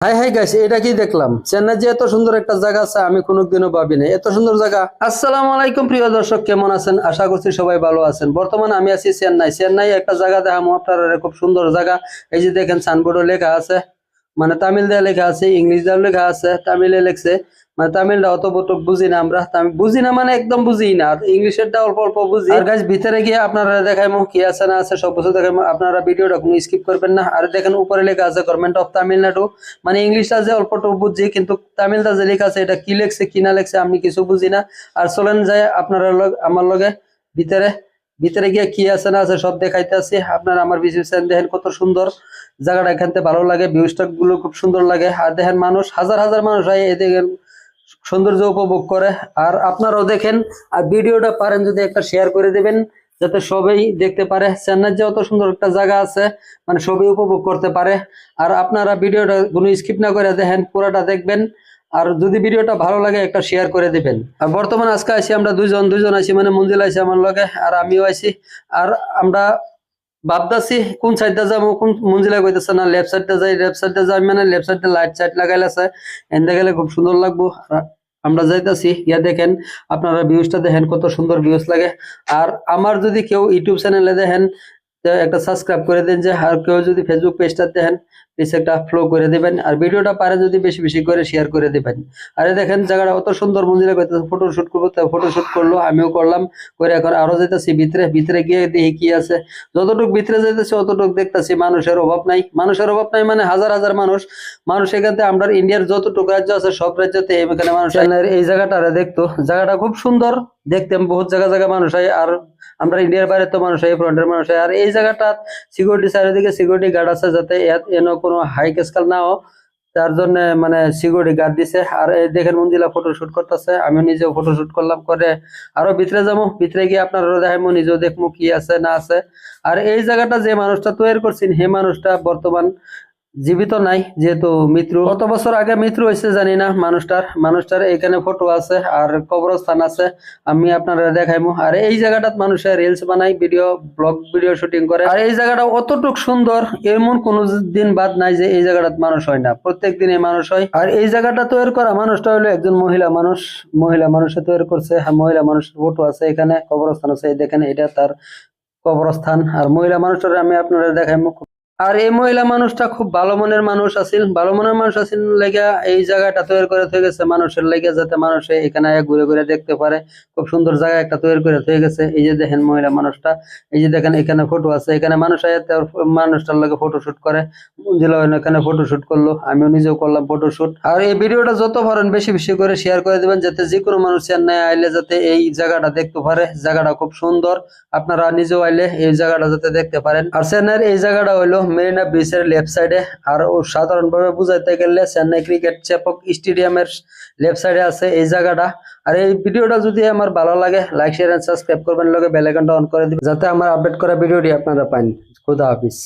High hi guys, এটা কি দেখলাম? চেন্নাই যে এত সুন্দর একটা জায়গা আছে আমি কোনোদিনও ভাবি নাই এত সুন্দর জায়গা। আসসালামু আলাইকুম প্রিয় দর্শক, কেমন আছেন? আশা করছি সবাই ভালো আছেন। বর্তমানে আমি আছি চেন্নাই একটা জায়গা দেখামো আপনারা, খুব সুন্দর জায়গা। এই যে দেখেন সাইনবোর্ডে লেখা আছে, মানে তামিল দিয়ে লেখা আছে, ইংলিশ দিয়ে লেখা আছে, তামিলে লেখছে। মানে তামিলটা অত বত বুঝি না আমরা, আমি বুঝি না মানে একদম বুঝি না, আর ইংলিশেরটা অল্প অল্প বুঝি। আর গাইস ভিতরে গিয়ে আপনারা দেখাইমো কি আছে না আছে, সব কিছু দেখাইমো। আপনারা ভিডিওটা কোনো স্কিপ করবেন না। আর দেখেন উপরে লেখা আছে গভর্নমেন্ট অফ তামিলনাড়ু। মানে ইংলিশটা যে অল্পটুকু বুঝছি, কিন্তু তামিলটা যে লেখা আছে এটা কি লেখছে কি না লেখছে আমি কিছু বুঝি না। আর চলেন যায় আপনারা আমার লগে ভিতরে ভিতরে গিয়ে কি আছে না আছে সব দেখাইতে আছি। আপনারা আমার ভিডিও দেখেন কত সুন্দর জায়গাটা, এখান থেকে ভালো লাগে, ভিউ স্টক গুলো খুব সুন্দর লাগে। আর দেখেন মানুষ হাজার হাজার মানুষ হয় এদিকে সৌন্দর্য উপভোগ করে। আর আপনারাও দেখেন, আর ভিডিওটা পারেন যদি একটা শেয়ার করে দিবেন যাতে সবাই দেখতে পারে। চেন্নাই যে অত সুন্দর একটা জায়গা আছে, মানে সবাই উপভোগ করতে পারে। আর আপনারা ভিডিওটা কোনো স্কিপ না করে দেখেন, পুরোটা দেখবেন। আর যদি ভিডিওটা ভালো লাগে একটা শেয়ার করে দিবেন। আর বর্তমানে আজকে আছি আমরা দুজন আছি, মানে মঞ্জিল আছি আমার লগে আর আমিও আছি। আর আমরা ভাবতাছি কোন সাইডটা যাবো, কোন মঞ্জিলা কইতেছে না লেফট সাইডটা যাই, লেফট সাইডটা যাই, মানে লেফট সাইডে লাইট সাইড লাগাইল আছে, এনতে গেলে খুব সুন্দর লাগবো। আর আমরা যাইতাছি, ইয়া দেখেন আপনারা ভিউজটা দেখেন কত সুন্দর ভিউজ লাগে। আর আমার যদি কেউ ইউটিউব চ্যানেলে দেখেন তো একটা সাবস্ক্রাইব করে দেন, যে আর কেউ যদি ফেসবুক পেজটা দেখেন প্লিজ একটা ফলো করে দিবেন। আর ভিডিওটা পারে যদি বেশি বেশি করে শেয়ার করে দিবেন। আরে দেখেন জায়গাটা অত সুন্দর, মন্দিরে ফটো শুট করবো, ফটো শুট করলো, আমিও করলাম করে। এখন আরো যাইতেছি ভিতরে, ভিতরে গিয়ে দেখি কি আছে। যতটুকু ভিতরে যাইতেছি অতটুকু দেখতেছি মানুষের অভাব নাই, মানুষের অভাব নাই, মানে হাজার হাজার মানুষ। মানুষ এখান থেকে আমরা ইন্ডিয়ার যতটুকু রাজ্য আছে সব রাজ্যতে এখানে মানুষ এই জায়গাটা দেখতো। জায়গাটা খুব সুন্দর দেখতে, বহুত জায়গা মানুষ হয়। আর আমরা ইন্ডিয়ার বাইরে তো মানুষ হয়, ফ্রন্টের মানুষ হয়। আর এই জায়গাটা সিকিউরিটি, চারিদিকে সিকিউরিটি গার্ড আছে যাতে এনো কোনো হাই কেসকাল না হোক, তার জন্য মানে সিকিউরিটি গার্ড দিছে। আর এই দেখেন মঞ্জিলা ফটো শুট করতেছে, আমিও নিজেও ফটো শুট করলাম করে। আরো ভিতরে যাবো, ভিতরে গিয়ে আপনারা দেখাবো, নিজেও দেখবো কি আছে না আছে। আর এই জায়গাটা যে মানুষটা তৈরি করছেন, সেই মানুষটা বর্তমান জীবিত নাই, যেহেতু মৃত্যু কত বছর আগে মৃত্যু হয়েছে জানি না মানুষটার এখানে ফটো আছে আর কবরস্থান আছে, আমি আপনারা দেখাইমু। আর এই জায়গাটাত মানুষের রিলস বানাই, ব্লগ ভিডিও শুটিং করে। আর এই জায়গাটা অতটুক সুন্দর, এমন কোনো দিন বাদ নাই যে এই জায়গাটাত মানুষ হয় না, প্রত্যেক দিনে মানুষ হয়। আর এই জায়গাটা তৈরি করা মানুষটা হলো একজন মহিলা মানুষে তৈরি করছে। হ্যাঁ, মহিলা মানুষের ফটো আছে এখানে, কবরস্থান আছে, এই দেখেন এটা তার কবরস্থান। আর মহিলা মানুষটার আমি আপনারা দেখাইমু। আর এই মহিলা মানুষটা খুব ভালো মনের মানুষ আছিল, লেগে এই জায়গাটা তৈরি করে থয়ে গেছে মানুষের লেগে, যাতে মানুষে এখানে ঘুরে ঘুরে দেখতে পারে। খুব সুন্দর জায়গা একটা তৈরি করে থয়ে গেছে। এই যে দেখেন মহিলা মানুষটা, এই যে দেখেন এখানে ফটো আছে, এখানে মানুষ মানুষটার লাগে ফটো শুট করে। মঞ্জিলা এখানে ফটো শুট করলো, আমিও নিজেও করলাম ফটো শুট। আর এই ভিডিওটা যত পারেন বেশি বেশি করে শেয়ার করে দিবেন, যাতে যে কোনো মানুষ চেন্নাই আইলে যাতে এই জায়গাটা দেখতে পারে। জায়গাটা খুব সুন্দর, আপনারা নিজেও আইলে এই জায়গাটা যাতে দেখতে পারেন। আর চেন্নাইয়ের এই জায়গাটা হইলো মেরিনা বিচের লেফট সাইডে। আর সাধারণভাবে বুঝাইতে গেলে চেন্নাই ক্রিকেট চেপক স্টেডিয়ামের লেফট সাইডে আছে এই জায়গাটা। আর এই ভিডিওটা যদি আমার ভালো লাগে লাইক শেয়ার এন্ড সাবস্ক্রাইব করবেন, লগে বেল আইকনটা অন করে দিবেন যাতে আমার আপডেট করা ভিডিওটি আপনারা পান। খুদা হাফিজ।